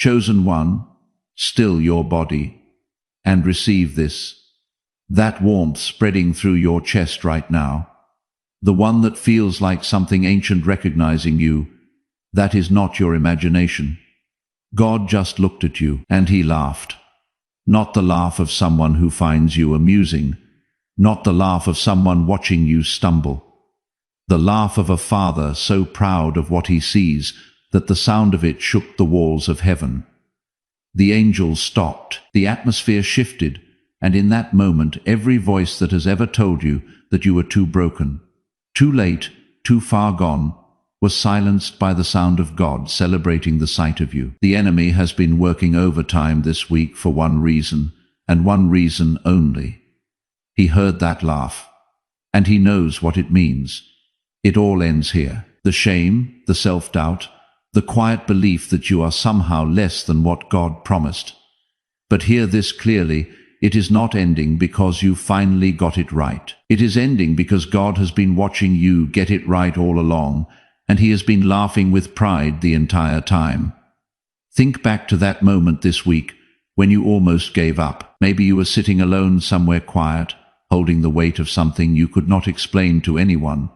Chosen one, still your body, and receive this. That warmth spreading through your chest right now. The one that feels like something ancient recognizing you. That is not your imagination. God just looked at you, and he laughed. Not the laugh of someone who finds you amusing. Not the laugh of someone watching you stumble. The laugh of a father so proud of what he sees that the sound of it shook the walls of heaven. The angels stopped, the atmosphere shifted, and in that moment every voice that has ever told you that you were too broken, too late, too far gone, was silenced by the sound of God celebrating the sight of you. The enemy has been working overtime this week for one reason, and one reason only. He heard that laugh, and he knows what it means. It all ends here. The shame, the self-doubt, the quiet belief that you are somehow less than what God promised. But hear this clearly, it is not ending because you finally got it right. It is ending because God has been watching you get it right all along, and he has been laughing with pride the entire time. Think back to that moment this week when you almost gave up. Maybe you were sitting alone somewhere quiet, holding the weight of something you could not explain to anyone,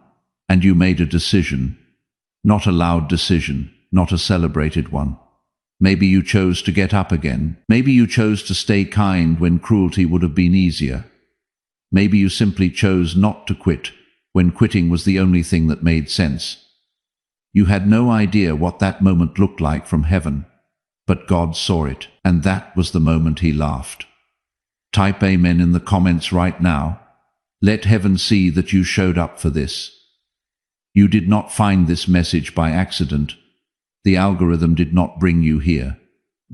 and you made a decision. Not a loud decision, not a celebrated one. Maybe you chose to get up again. Maybe you chose to stay kind when cruelty would have been easier. Maybe you simply chose not to quit when quitting was the only thing that made sense. You had no idea what that moment looked like from heaven, but God saw it, and that was the moment he laughed. Type amen in the comments right now. Let heaven see that you showed up for this. You did not find this message by accident. The algorithm did not bring you here.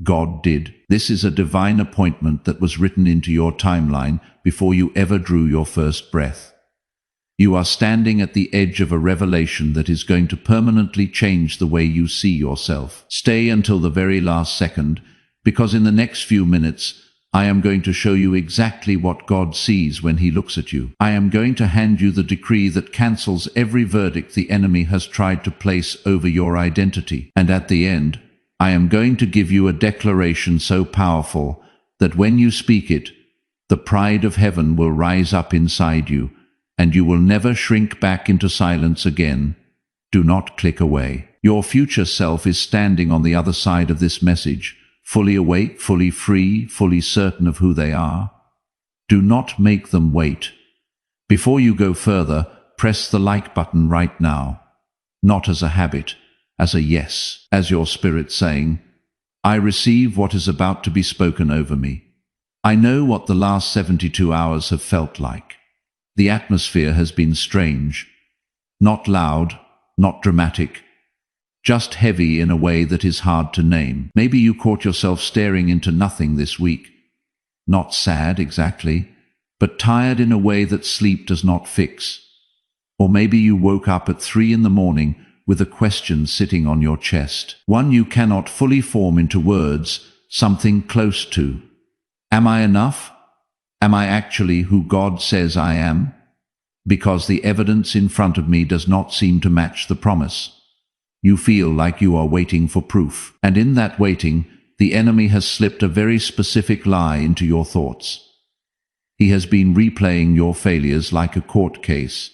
God did. This is a divine appointment that was written into your timeline before you ever drew your first breath. You are standing at the edge of a revelation that is going to permanently change the way you see yourself. Stay until the very last second, because in the next few minutes, I am going to show you exactly what God sees when he looks at you. I am going to hand you the decree that cancels every verdict the enemy has tried to place over your identity. And at the end, I am going to give you a declaration so powerful that when you speak it, the pride of heaven will rise up inside you, and you will never shrink back into silence again. Do not click away. Your future self is standing on the other side of this message, fully awake, fully free, fully certain of who they are. Do not make them wait. Before you go further, press the like button right now. Not as a habit, as a yes, as your spirit saying, I receive what is about to be spoken over me. I know what the last 72 hours have felt like. The atmosphere has been strange, not loud, not dramatic, just heavy in a way that is hard to name. Maybe you caught yourself staring into nothing this week. Not sad exactly, but tired in a way that sleep does not fix. Or maybe you woke up at 3 in the morning with a question sitting on your chest, one you cannot fully form into words, something close to. Am I enough? Am I actually who God says I am? Because the evidence in front of me does not seem to match the promise. You feel like you are waiting for proof, and in that waiting, the enemy has slipped a very specific lie into your thoughts. He has been replaying your failures like a court case.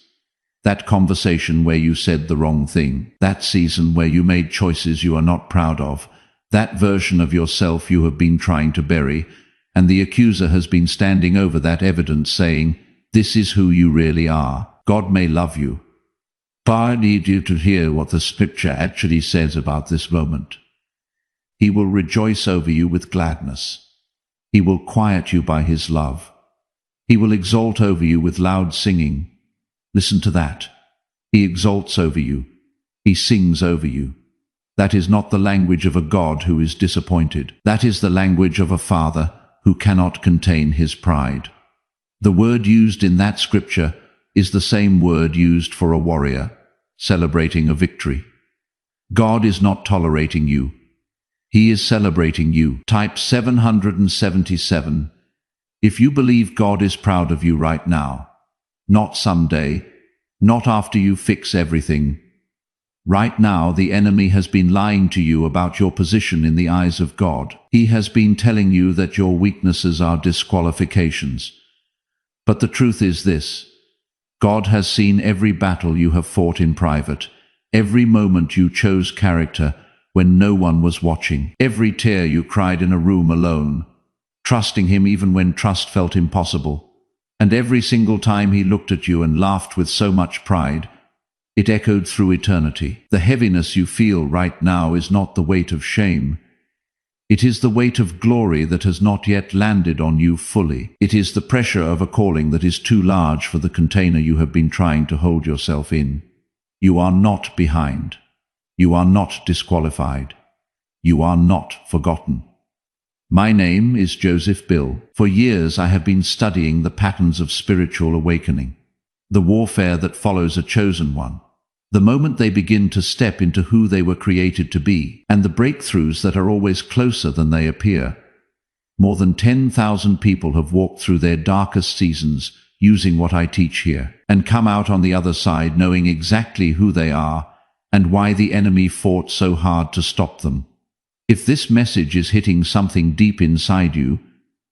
That conversation where you said the wrong thing, that season where you made choices you are not proud of, that version of yourself you have been trying to bury, and the accuser has been standing over that evidence saying, this is who you really are. God may love you, but I need you to hear what the scripture actually says about this moment. He will rejoice over you with gladness. He will quiet you by his love. He will exalt over you with loud singing. Listen to that. He exalts over you. He sings over you. That is not the language of a God who is disappointed. That is the language of a father who cannot contain his pride. The word used in that scripture is the same word used for a warrior celebrating a victory. God is not tolerating you. He is celebrating you. Type 777. If you believe God is proud of you right now, not someday, not after you fix everything, Right now, the enemy has been lying to you about your position in the eyes of God. He has been telling you that your weaknesses are disqualifications. But the truth is this: God has seen every battle you have fought in private, every moment you chose character when no one was watching, every tear you cried in a room alone, trusting Him even when trust felt impossible, and every single time He looked at you and laughed with so much pride, it echoed through eternity. The heaviness you feel right now is not the weight of shame. It is the weight of glory that has not yet landed on you fully. It is the pressure of a calling that is too large for the container you have been trying to hold yourself in. You are not behind. You are not disqualified. You are not forgotten. My name is Joseph Bill. For years I have been studying the patterns of spiritual awakening, the warfare that follows a chosen one, the moment they begin to step into who they were created to be, and the breakthroughs that are always closer than they appear. More than 10,000 people have walked through their darkest seasons using what I teach here, and come out on the other side knowing exactly who they are and why the enemy fought so hard to stop them. If this message is hitting something deep inside you,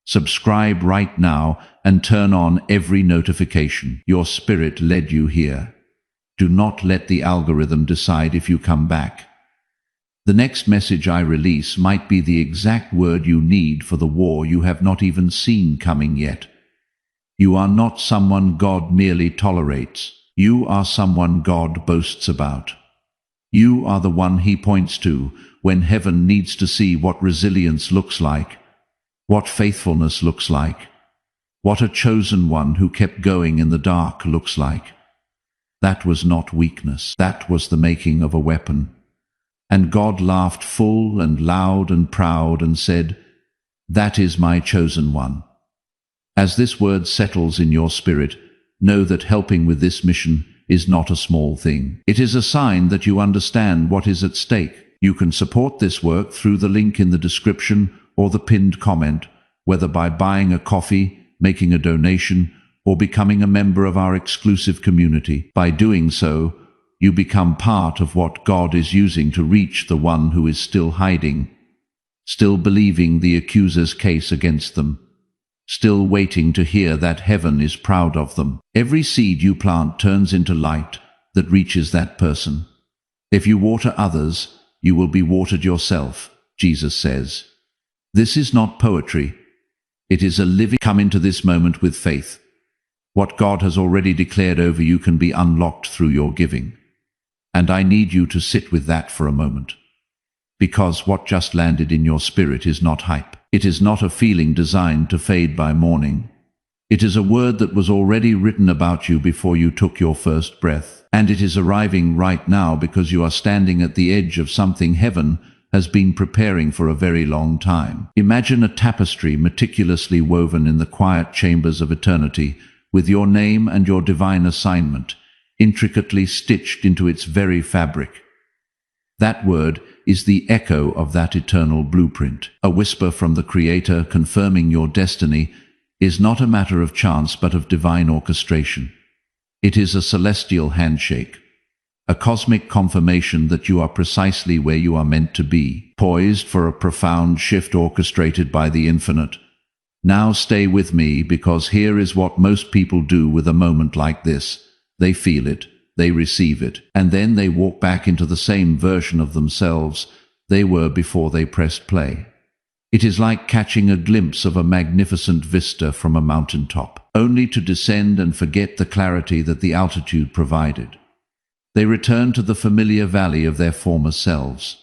subscribe right now and turn on every notification. Your spirit led you here. Do not let the algorithm decide if you come back. The next message I release might be the exact word you need for the war you have not even seen coming yet. You are not someone God merely tolerates. You are someone God boasts about. You are the one He points to when heaven needs to see what resilience looks like, what faithfulness looks like, what a chosen one who kept going in the dark looks like. That was not weakness. That was the making of a weapon. And God laughed full and loud and proud and said, "That is my chosen one." As this word settles in your spirit, know that helping with this mission is not a small thing. It is a sign that you understand what is at stake. You can support this work through the link in the description or the pinned comment, whether by buying a coffee, making a donation, or becoming a member of our exclusive community. By doing so, you become part of what God is using to reach the one who is still hiding, still believing the accuser's case against them, still waiting to hear that heaven is proud of them. Every seed you plant turns into light that reaches that person. If you water others, you will be watered yourself, Jesus says. This is not poetry. It is a living. Come into this moment with faith. What God has already declared over you can be unlocked through your giving. And I need you to sit with that for a moment. Because what just landed in your spirit is not hype. It is not a feeling designed to fade by morning. It is a word that was already written about you before you took your first breath. And it is arriving right now because you are standing at the edge of something heaven has been preparing for a very long time. Imagine a tapestry meticulously woven in the quiet chambers of eternity, with your name and your divine assignment intricately stitched into its very fabric. That word is the echo of that eternal blueprint. A whisper from the Creator confirming your destiny is not a matter of chance but of divine orchestration. It is a celestial handshake, a cosmic confirmation that you are precisely where you are meant to be, poised for a profound shift orchestrated by the infinite. Now stay with me, because here is what most people do with a moment like this. They feel it, they receive it, and then they walk back into the same version of themselves they were before they pressed play. It is like catching a glimpse of a magnificent vista from a mountaintop, only to descend and forget the clarity that the altitude provided. They return to the familiar valley of their former selves,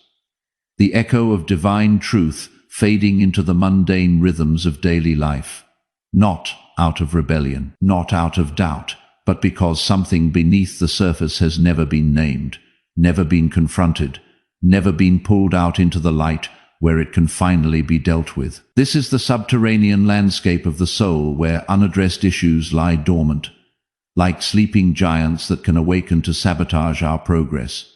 the echo of divine truth fading into the mundane rhythms of daily life, not out of rebellion, not out of doubt, but because something beneath the surface has never been named, never been confronted, never been pulled out into the light where it can finally be dealt with. This is the subterranean landscape of the soul, where unaddressed issues lie dormant, like sleeping giants that can awaken to sabotage our progress.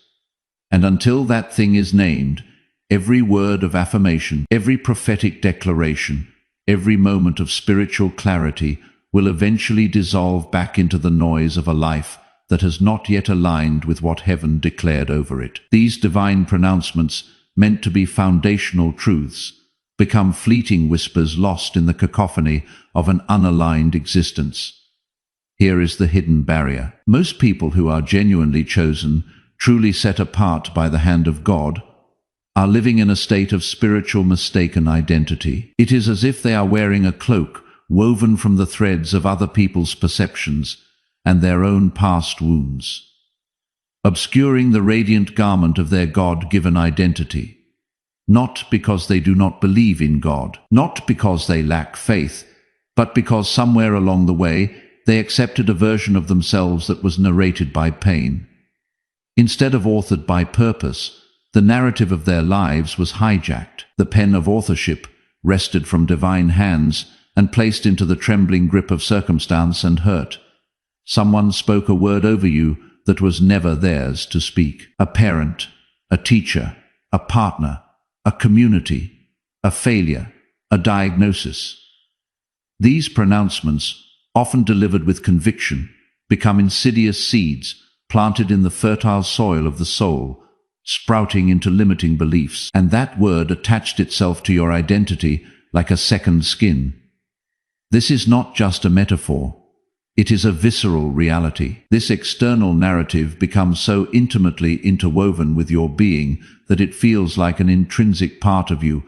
And until that thing is named, every word of affirmation, every prophetic declaration, every moment of spiritual clarity will eventually dissolve back into the noise of a life that has not yet aligned with what heaven declared over it. These divine pronouncements, meant to be foundational truths, become fleeting whispers lost in the cacophony of an unaligned existence. Here is the hidden barrier. Most people who are genuinely chosen, truly set apart by the hand of God, are living in a state of spiritual mistaken identity. It is as if they are wearing a cloak woven from the threads of other people's perceptions and their own past wounds, obscuring the radiant garment of their God-given identity. Not because they do not believe in God, not because they lack faith, but because somewhere along the way they accepted a version of themselves that was narrated by pain. Instead of authored by purpose, the narrative of their lives was hijacked. The pen of authorship wrested from divine hands and placed into the trembling grip of circumstance and hurt. Someone spoke a word over you that was never theirs to speak. A parent, a teacher, a partner, a community, a failure, a diagnosis. These pronouncements, often delivered with conviction, become insidious seeds planted in the fertile soil of the soul, sprouting into limiting beliefs, and that word attached itself to your identity like a second skin. This is not just a metaphor. It is a visceral reality. This external narrative becomes so intimately interwoven with your being that it feels like an intrinsic part of you,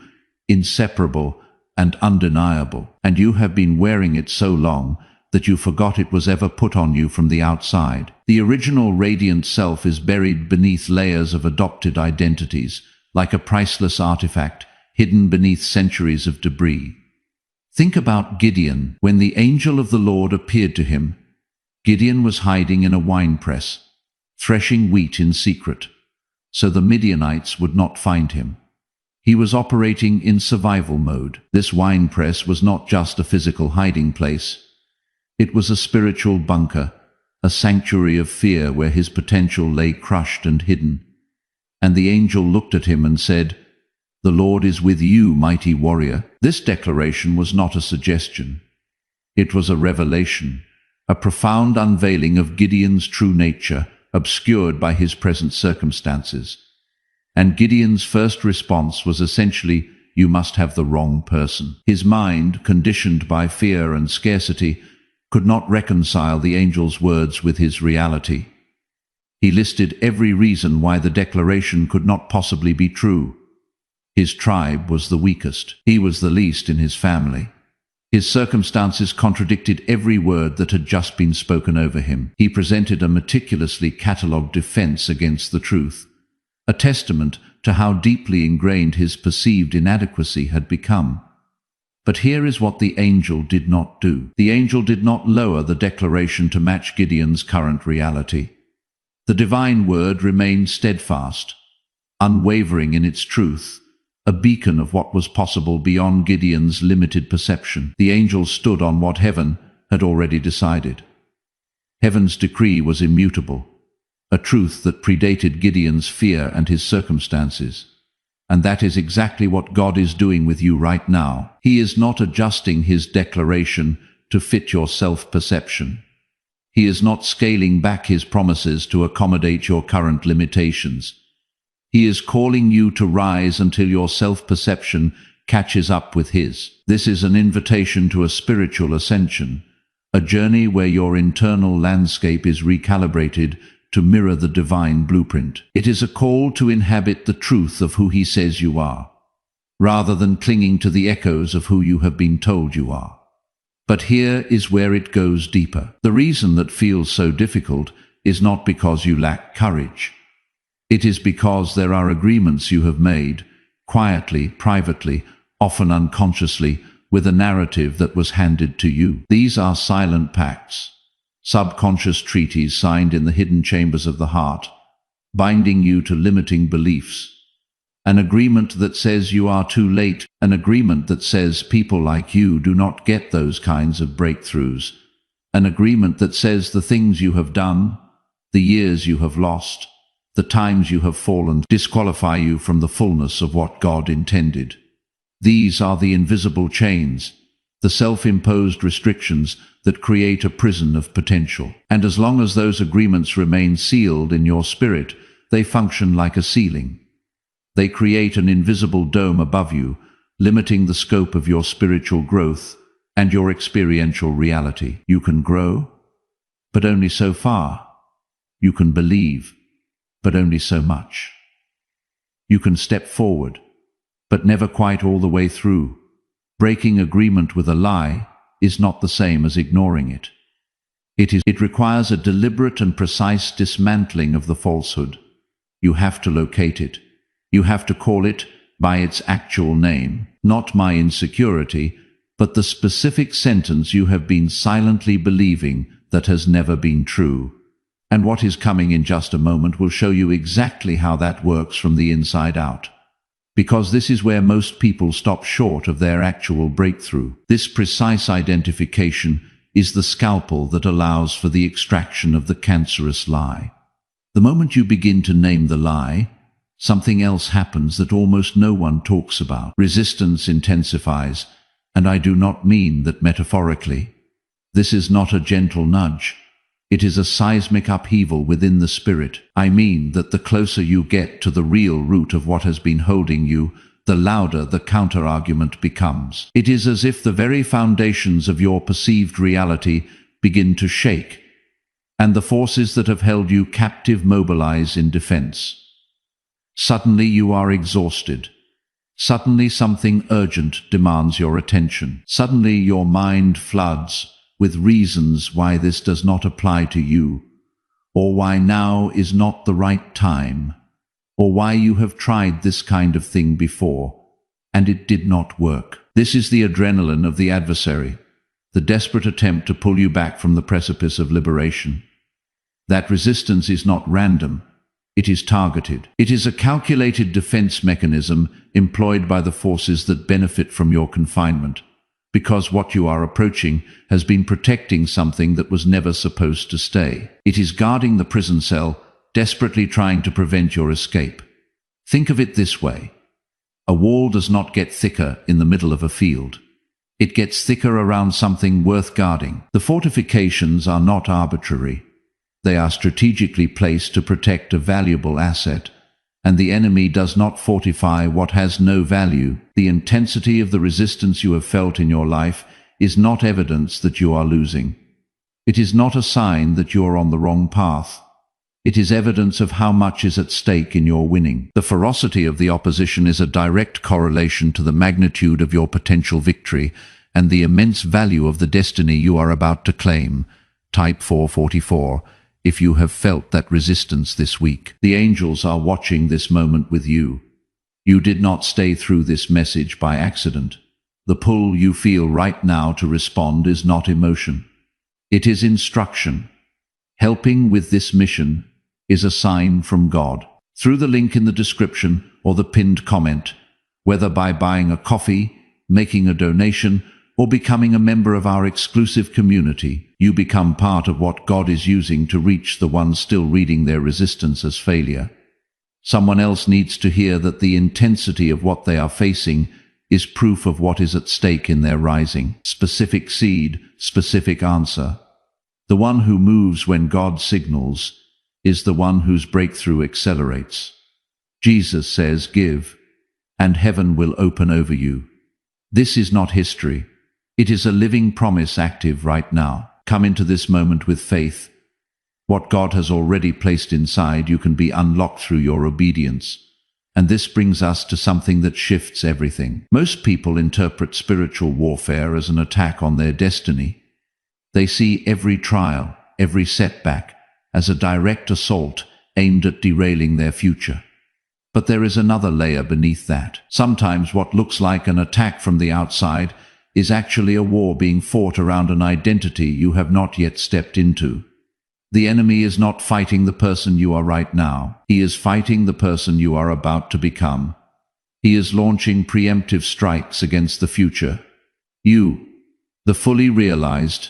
inseparable and undeniable. And you have been wearing it so long that you forgot it was ever put on you from the outside. The original radiant self is buried beneath layers of adopted identities, like a priceless artifact hidden beneath centuries of debris. Think about Gideon. When the angel of the Lord appeared to him, Gideon was hiding in a winepress, threshing wheat in secret, so the Midianites would not find him. He was operating in survival mode. This winepress was not just a physical hiding place. It was a spiritual bunker, a sanctuary of fear where his potential lay crushed and hidden. And the angel looked at him and said, "The Lord is with you, mighty warrior." This declaration was not a suggestion. It was a revelation, a profound unveiling of Gideon's true nature, obscured by his present circumstances. And Gideon's first response was essentially, "You must have the wrong person." His mind, conditioned by fear and scarcity, could not reconcile the angel's words with his reality. He listed every reason why the declaration could not possibly be true. His tribe was the weakest. He was the least in his family. His circumstances contradicted every word that had just been spoken over him. He presented a meticulously catalogued defense against the truth, a testament to how deeply ingrained his perceived inadequacy had become. But here is what the angel did not do. The angel did not lower the declaration to match Gideon's current reality. The divine word remained steadfast, unwavering in its truth, a beacon of what was possible beyond Gideon's limited perception. The angel stood on what heaven had already decided. Heaven's decree was immutable, a truth that predated Gideon's fear and his circumstances. And that is exactly what God is doing with you right now. He is not adjusting his declaration to fit your self-perception. He is not scaling back his promises to accommodate your current limitations. He is calling you to rise until your self-perception catches up with his. This is an invitation to a spiritual ascension, a journey where your internal landscape is recalibrated to mirror the divine blueprint. It is a call to inhabit the truth of who he says you are, rather than clinging to the echoes of who you have been told you are. But here is where it goes deeper. The reason that feels so difficult is not because you lack courage. It is because there are agreements you have made, quietly, privately, often unconsciously, with a narrative that was handed to you. These are silent pacts, subconscious treaties signed in the hidden chambers of the heart, binding you to limiting beliefs. An agreement that says you are too late, an agreement that says people like you do not get those kinds of breakthroughs, an agreement that says the things you have done, the years you have lost, the times you have fallen, disqualify you from the fullness of what God intended. These are the invisible chains, the self-imposed restrictions that create a prison of potential. And as long as those agreements remain sealed in your spirit, they function like a ceiling. They create an invisible dome above you, limiting the scope of your spiritual growth and your experiential reality. You can grow, but only so far. You can believe, but only so much. You can step forward, but never quite all the way through. Breaking agreement with a lie is not the same as ignoring it. It requires a deliberate and precise dismantling of the falsehood. You have to locate it. You have to call it by its actual name, not my insecurity, but the specific sentence you have been silently believing that has never been true. And what is coming in just a moment will show you exactly how that works from the inside out. Because this is where most people stop short of their actual breakthrough. This precise identification is the scalpel that allows for the extraction of the cancerous lie. The moment you begin to name the lie, something else happens that almost no one talks about. Resistance intensifies, and I do not mean that metaphorically. This is not a gentle nudge. It is a seismic upheaval within the spirit. I mean that the closer you get to the real root of what has been holding you, the louder the counter-argument becomes. It is as if the very foundations of your perceived reality begin to shake, and the forces that have held you captive mobilize in defense. Suddenly you are exhausted. Suddenly something urgent demands your attention. Suddenly your mind floods with reasons why this does not apply to you, or why now is not the right time, or why you have tried this kind of thing before, and it did not work. This is the adrenaline of the adversary, the desperate attempt to pull you back from the precipice of liberation. That resistance is not random. It is targeted. It is a calculated defense mechanism employed by the forces that benefit from your confinement, because what you are approaching has been protecting something that was never supposed to stay. It is guarding the prison cell, desperately trying to prevent your escape. Think of it this way. A wall does not get thicker in the middle of a field. It gets thicker around something worth guarding. The fortifications are not arbitrary. They are strategically placed to protect a valuable asset, and the enemy does not fortify what has no value. The intensity of the resistance you have felt in your life is not evidence that you are losing. It is not a sign that you are on the wrong path. It is evidence of how much is at stake in your winning. The ferocity of the opposition is a direct correlation to the magnitude of your potential victory and the immense value of the destiny you are about to claim. Type 444. If you have felt that resistance this week, the angels are watching this moment with you. You did not stay through this message by accident. The pull you feel right now to respond is not emotion. It is instruction. Helping with this mission is a sign from God. Through the link in the description or the pinned comment, whether by buying a coffee, making a donation, or becoming a member of our exclusive community, you become part of what God is using to reach the ones still reading their resistance as failure. Someone else needs to hear that the intensity of what they are facing is proof of what is at stake in their rising. Specific seed, specific answer. The one who moves when God signals is the one whose breakthrough accelerates. Jesus says, "Give, and heaven will open over you." This is not history. It is a living promise active right now. Come into this moment with faith. What God has already placed inside you can be unlocked through your obedience. And this brings us to something that shifts everything. Most people interpret spiritual warfare as an attack on their destiny. They see every trial, every setback, as a direct assault aimed at derailing their future. But there is another layer beneath that. Sometimes what looks like an attack from the outside is actually a war being fought around an identity you have not yet stepped into. The enemy is not fighting the person you are right now. He is fighting the person you are about to become. He is launching preemptive strikes against the future. You, the fully realized,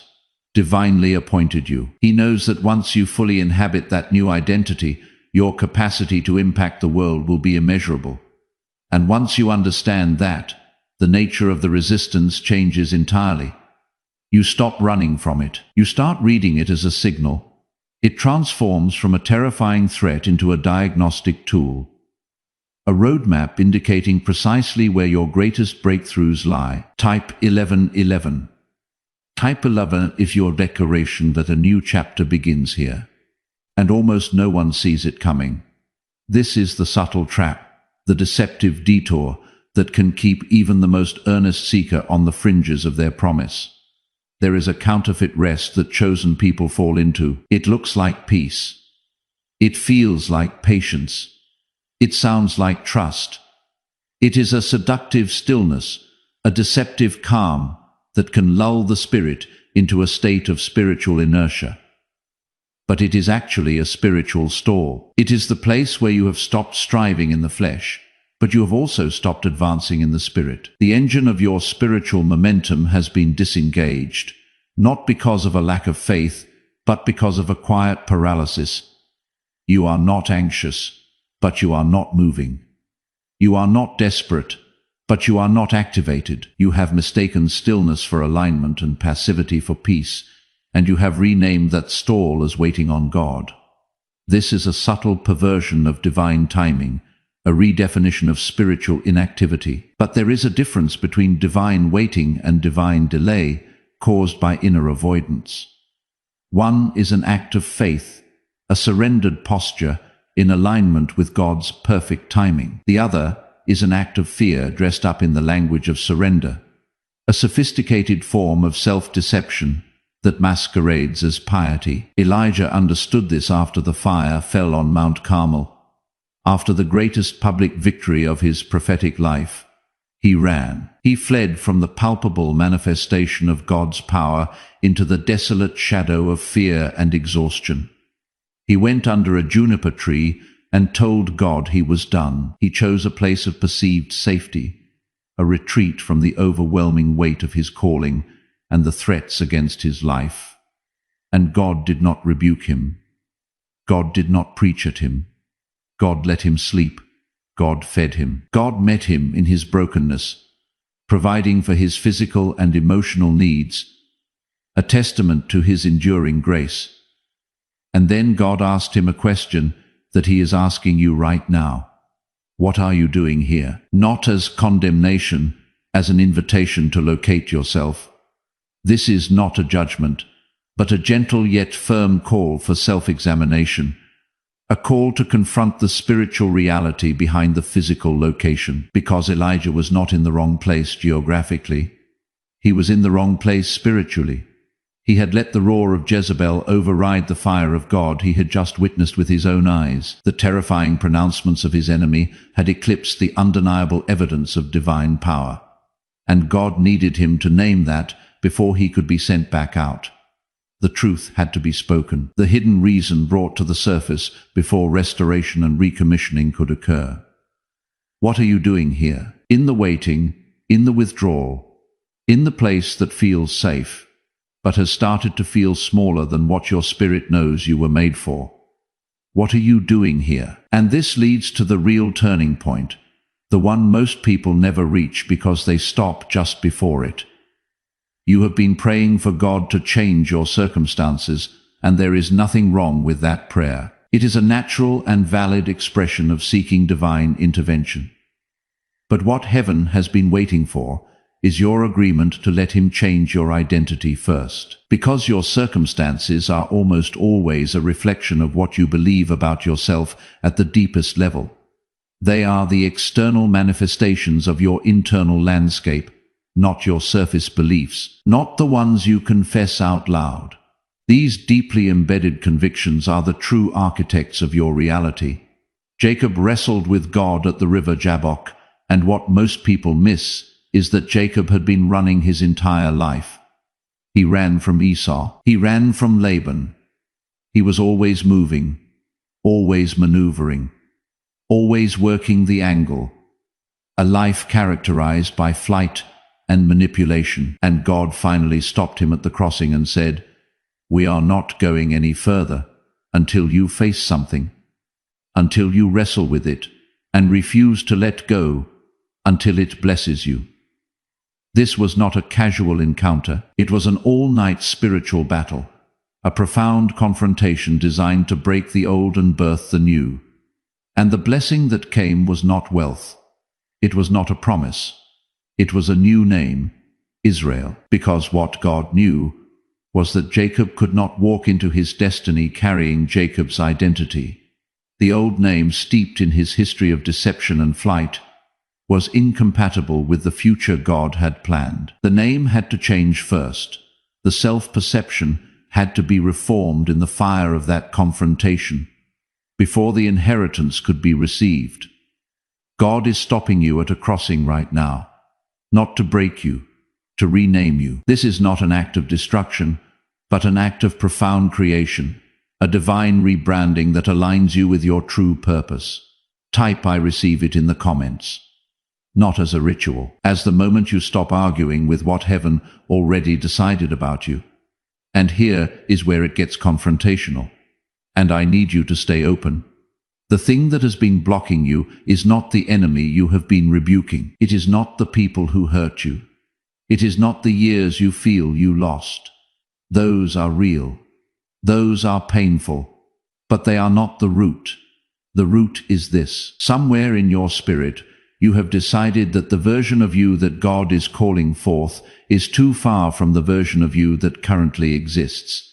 divinely appointed you. He knows that once you fully inhabit that new identity, your capacity to impact the world will be immeasurable. And once you understand that, the nature of the resistance changes entirely. You stop running from it. You start reading it as a signal. It transforms from a terrifying threat into a diagnostic tool, a roadmap indicating precisely where your greatest breakthroughs lie. Type 1111. Type 11 if your declaration that a new chapter begins here. And almost no one sees it coming. This is the subtle trap, the deceptive detour that can keep even the most earnest seeker on the fringes of their promise. There is a counterfeit rest that chosen people fall into. It looks like peace. It feels like patience. It sounds like trust. It is a seductive stillness, a deceptive calm that can lull the spirit into a state of spiritual inertia. But it is actually a spiritual stall. It is the place where you have stopped striving in the flesh, but you have also stopped advancing in the spirit. The engine of your spiritual momentum has been disengaged, not because of a lack of faith, but because of a quiet paralysis. You are not anxious, but you are not moving. You are not desperate, but you are not activated. You have mistaken stillness for alignment and passivity for peace, and you have renamed that stall as waiting on God. This is a subtle perversion of divine timing, a redefinition of spiritual inactivity. But there is a difference between divine waiting and divine delay caused by inner avoidance. One is an act of faith, a surrendered posture in alignment with God's perfect timing. The other is an act of fear dressed up in the language of surrender, a sophisticated form of self-deception that masquerades as piety. Elijah understood this after the fire fell on Mount Carmel. After the greatest public victory of his prophetic life, he ran. He fled from the palpable manifestation of God's power into the desolate shadow of fear and exhaustion. He went under a juniper tree and told God he was done. He chose a place of perceived safety, a retreat from the overwhelming weight of his calling and the threats against his life. And God did not rebuke him. God did not preach at him. God let him sleep. God fed him. God met him in his brokenness, providing for his physical and emotional needs, a testament to his enduring grace. And then God asked him a question that he is asking you right now. What are you doing here? Not as condemnation, as an invitation to locate yourself. This is not a judgment, but a gentle yet firm call for self-examination, a call to confront the spiritual reality behind the physical location. Because Elijah was not in the wrong place geographically, he was in the wrong place spiritually. He had let the roar of Jezebel override the fire of God he had just witnessed with his own eyes. The terrifying pronouncements of his enemy had eclipsed the undeniable evidence of divine power. And God needed him to name that before he could be sent back out. The truth had to be spoken, the hidden reason brought to the surface before restoration and recommissioning could occur. What are you doing here? In the waiting, in the withdrawal, in the place that feels safe, but has started to feel smaller than what your spirit knows you were made for. What are you doing here? And this leads to the real turning point, the one most people never reach because they stop just before it. You have been praying for God to change your circumstances, and there is nothing wrong with that prayer. It is a natural and valid expression of seeking divine intervention. But what heaven has been waiting for is your agreement to let him change your identity first. Because your circumstances are almost always a reflection of what you believe about yourself at the deepest level. They are the external manifestations of your internal landscape, not your surface beliefs, not the ones you confess out loud. These deeply embedded convictions are the true architects of your reality. Jacob wrestled with God at the river Jabbok, and what most people miss is that Jacob had been running his entire life. He ran from Esau. He ran from Laban. He was always moving, always maneuvering, always working the angle. A life characterized by flight and manipulation. And God finally stopped him at the crossing and said, "We are not going any further until you face something, until you wrestle with it and refuse to let go, until it blesses you." This was not a casual encounter. It was an all-night spiritual battle, a profound confrontation designed to break the old and birth the new. And the blessing that came was not wealth. It was not a promise. It was a new name, Israel, because what God knew was that Jacob could not walk into his destiny carrying Jacob's identity. The old name, steeped in his history of deception and flight, was incompatible with the future God had planned. The name had to change first. The self-perception had to be reformed in the fire of that confrontation, before the inheritance could be received. God is stopping you at a crossing right now, not to break you, to rename you. This is not an act of destruction, but an act of profound creation, a divine rebranding that aligns you with your true purpose. Type "I receive it" in the comments. Not as a ritual, as the moment you stop arguing with what heaven already decided about you. And here is where it gets confrontational. And I need you to stay open. The thing that has been blocking you is not the enemy you have been rebuking. It is not the people who hurt you. It is not the years you feel you lost. Those are real. Those are painful. But they are not the root. The root is this. Somewhere in your spirit, you have decided that the version of you that God is calling forth is too far from the version of you that currently exists.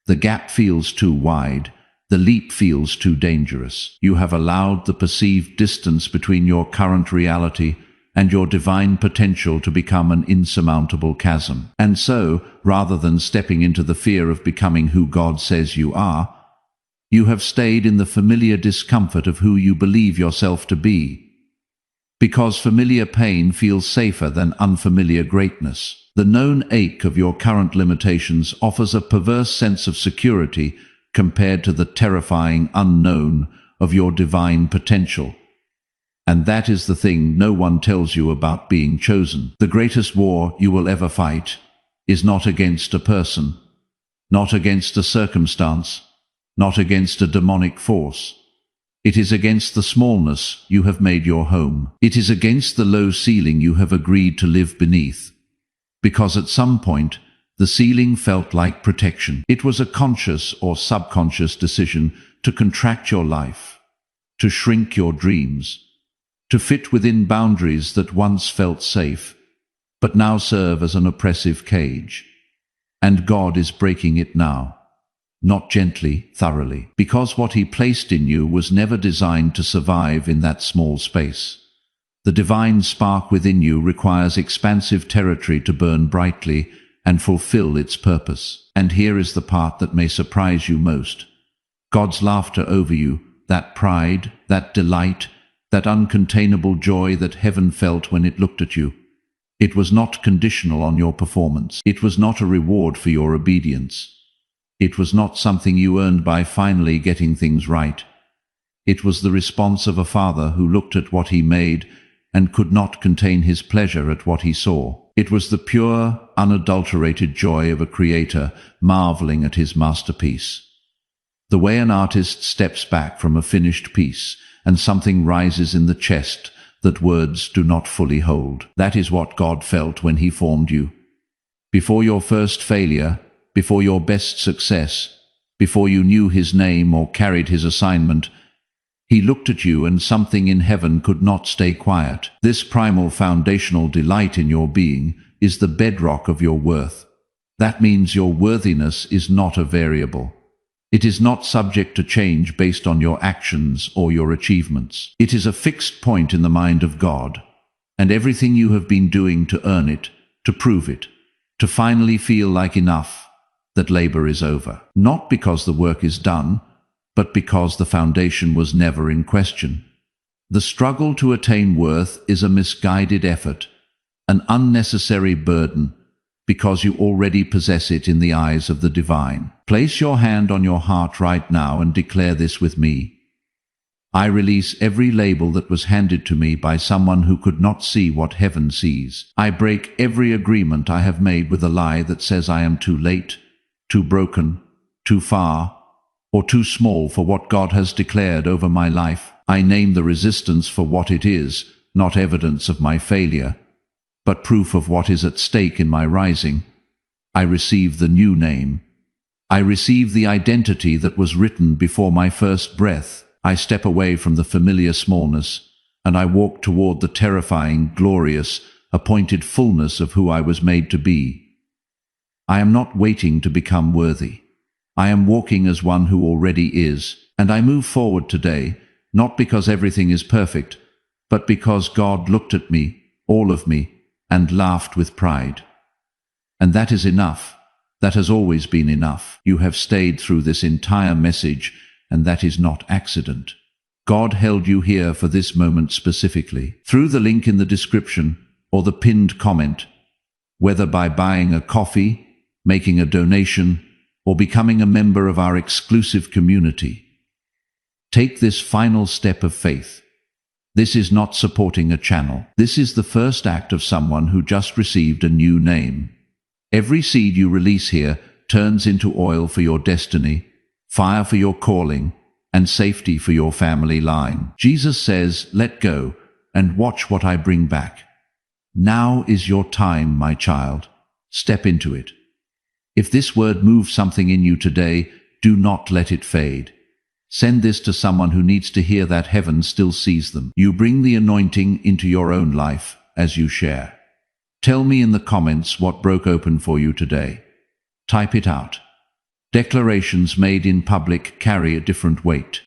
The gap feels too wide. The leap feels too dangerous. You have allowed the perceived distance between your current reality and your divine potential to become an insurmountable chasm. And so, rather than stepping into the fear of becoming who God says you are, you have stayed in the familiar discomfort of who you believe yourself to be. Because familiar pain feels safer than unfamiliar greatness. The known ache of your current limitations offers a perverse sense of security compared to the terrifying unknown of your divine potential. And that is the thing no one tells you about being chosen. The greatest war you will ever fight is not against a person, not against a circumstance, not against a demonic force. It is against the smallness you have made your home. It is against the low ceiling you have agreed to live beneath. Because at some point, the ceiling felt like protection. It was a conscious or subconscious decision to contract your life, to shrink your dreams, to fit within boundaries that once felt safe, but now serve as an oppressive cage. And God is breaking it now. Not gently, thoroughly, because what He placed in you was never designed to survive in that small space. The divine spark within you requires expansive territory to burn brightly and fulfill its purpose. And here is the part that may surprise you most. God's laughter over you, that pride, that delight, that uncontainable joy that heaven felt when it looked at you. It was not conditional on your performance. It was not a reward for your obedience. It was not something you earned by finally getting things right. It was the response of a father who looked at what he made and could not contain his pleasure at what he saw. It was the pure, unadulterated joy of a creator marveling at his masterpiece. The way an artist steps back from a finished piece and something rises in the chest that words do not fully hold. That is what God felt when He formed you. Before your first failure, before your best success, before you knew His name or carried His assignment, He looked at you and something in heaven could not stay quiet. This primal foundational delight in your being is the bedrock of your worth. That means your worthiness is not a variable. It is not subject to change based on your actions or your achievements. It is a fixed point in the mind of God, and everything you have been doing to earn it, to prove it, to finally feel like enough, that labor is over. Not because the work is done, but because the foundation was never in question. The struggle to attain worth is a misguided effort, an unnecessary burden, because you already possess it in the eyes of the divine. Place your hand on your heart right now and declare this with me. I release every label that was handed to me by someone who could not see what heaven sees. I break every agreement I have made with a lie that says I am too late, too broken, too far, or too small for what God has declared over my life. I name the resistance for what it is, not evidence of my failure, but proof of what is at stake in my rising. I receive the new name. I receive the identity that was written before my first breath. I step away from the familiar smallness, and I walk toward the terrifying, glorious, appointed fullness of who I was made to be. I am not waiting to become worthy. I am walking as one who already is, and I move forward today, not because everything is perfect, but because God looked at me, all of me, and laughed with pride. And that is enough. That has always been enough. You have stayed through this entire message, and that is not accident. God held you here for this moment specifically. Through the link in the description or the pinned comment, whether by buying a coffee, making a donation, or becoming a member of our exclusive community, take this final step of faith. This is not supporting a channel. This is the first act of someone who just received a new name. Every seed you release here turns into oil for your destiny, fire for your calling, and safety for your family line. Jesus says, "Let go, and watch what I bring back." Now is your time, my child. Step into it. If this word moves something in you today, do not let it fade. Send this to someone who needs to hear that heaven still sees them. You bring the anointing into your own life as you share. Tell me in the comments what broke open for you today. Type it out. Declarations made in public carry a different weight.